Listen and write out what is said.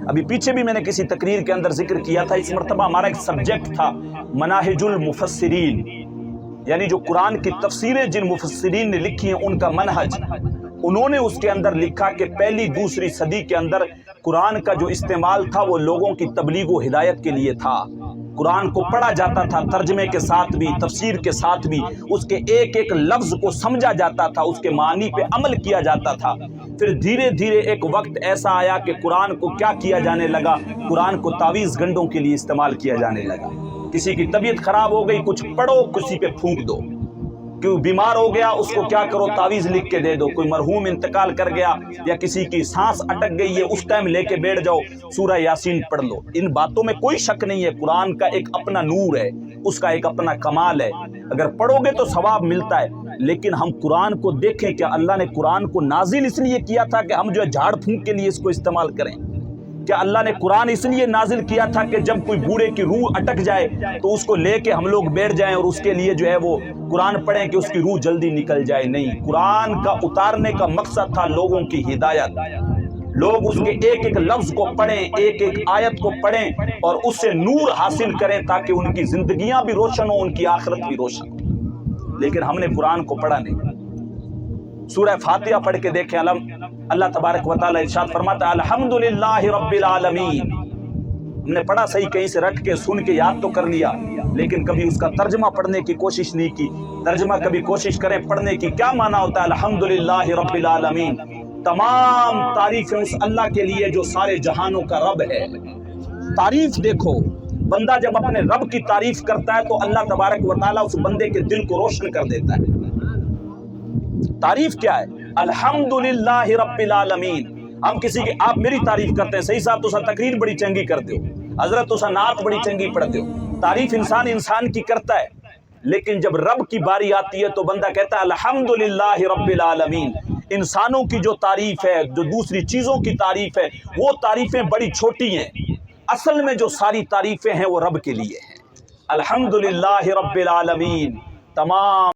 ابھی پیچھے بھی میں نے کسی تقریر کے اندر ذکر کیا تھا، اس مرتبہ ہمارا ایک سبجیکٹ تھا مناہج المفسرین، یعنی جو قرآن کی تفسیریں جن مفسرین نے لکھی ہیں ان کا منہج۔ انہوں نے اس کے اندر لکھا کہ پہلی دوسری صدی کے اندر قرآن کا جو استعمال تھا وہ لوگوں کی تبلیغ و ہدایت کے لیے تھا۔ قرآن کو پڑھا جاتا تھا ترجمے کے ساتھ بھی، تفسیر کے ساتھ بھی، اس کے ایک ایک لفظ کو سمجھا جاتا تھا، اس کے معنی پہ عمل کیا جاتا تھا۔ پھر دھیرے دھیرے ایک وقت ایسا آیا کہ قرآن کو کیا کیا جانے لگا، قرآن کو تعویذ گنڈوں کے لیے استعمال کیا جانے لگا۔ کسی کی طبیعت خراب ہو گئی، کچھ پڑھو، کسی پہ پھونک دو، کوئی بیمار ہو گیا اس کو کیا کرو، تعویذ لکھ کے دے دو، کوئی مرحوم انتقال کر گیا یا کسی کی سانس اٹک گئی ہے اس ٹائم لے کے بیٹھ جاؤ سورہ یاسین پڑھ لو۔ ان باتوں میں کوئی شک نہیں ہے، قرآن کا ایک اپنا نور ہے، اس کا ایک اپنا کمال ہے، اگر پڑھو گے تو ثواب ملتا ہے۔ لیکن ہم قرآن کو دیکھیں، کیا اللہ نے قرآن کو نازل اس لیے کیا تھا کہ ہم جو ہے جھاڑ پھونک کے لیے اس کو استعمال کریں؟ کیا اللہ نے قرآن اس لیے نازل کیا تھا کہ جب کوئی بوڑھے کی روح اٹک جائے تو اس کو لے کے ہم لوگ بیٹھ جائیں اور اس کے لیے جو ہے وہ قرآن پڑھیں کہ اس کی روح جلدی نکل جائے؟ نہیں، قرآن کا اتارنے کا مقصد تھا لوگوں کی ہدایت، لوگ اس کے ایک ایک لفظ کو پڑھیں، ایک ایک آیت کو پڑھیں اور اس سے نور حاصل کریں تاکہ ان کی زندگیاں بھی روشن ہوں، ان کی آخرت بھی روشن ہو۔ لیکن ہم نے قرآن کو پڑھا نہیں۔ سورہ فاتحہ پڑھ کے دیکھیں، اللہ تبارک و تعالی ارشاد فرماتا ہے الحمدللہ رب العالمین۔ ہم نے پڑھا صحیح، کہیں سے رٹ کے سن کے یاد تو کر لیا، لیکن کبھی اس کا ترجمہ پڑھنے کی کوشش نہیں کی۔ ترجمہ کبھی کوشش کریں پڑھنے کی، کیا معنی ہوتا ہے الحمدللہ رب العالمین؟ تمام تعریفیں اس اللہ کے لیے جو سارے جہانوں کا رب ہے۔ تعریف دیکھو، بندہ جب اپنے رب کی تعریف کرتا ہے تو اللہ تبارک و تعالی اس بندے کے دل کو روشن کر دیتا ہے۔ تعریف کیا ہے؟ الحمدللہ رب العالمین۔ ہم کسی کی، آپ میری تعریف کرتے ہیں، صحیح صاحب تو تقریر بڑی چنگی کرتے ہو، حضرت تو نعت بڑی چنگی پڑھتے ہو۔ تعریف انسان کی کرتا ہے، لیکن جب رب کی باری آتی ہے تو بندہ کہتا ہے الحمدللہ رب العالمین۔ انسانوں کی جو تعریف ہے، جو دوسری چیزوں کی تعریف ہے، وہ تعریفیں بڑی چھوٹی ہیں، اصل میں جو ساری تعریفیں ہیں وہ رب کے لیے ہیں۔ الحمدللہ رب العالمین۔ تمام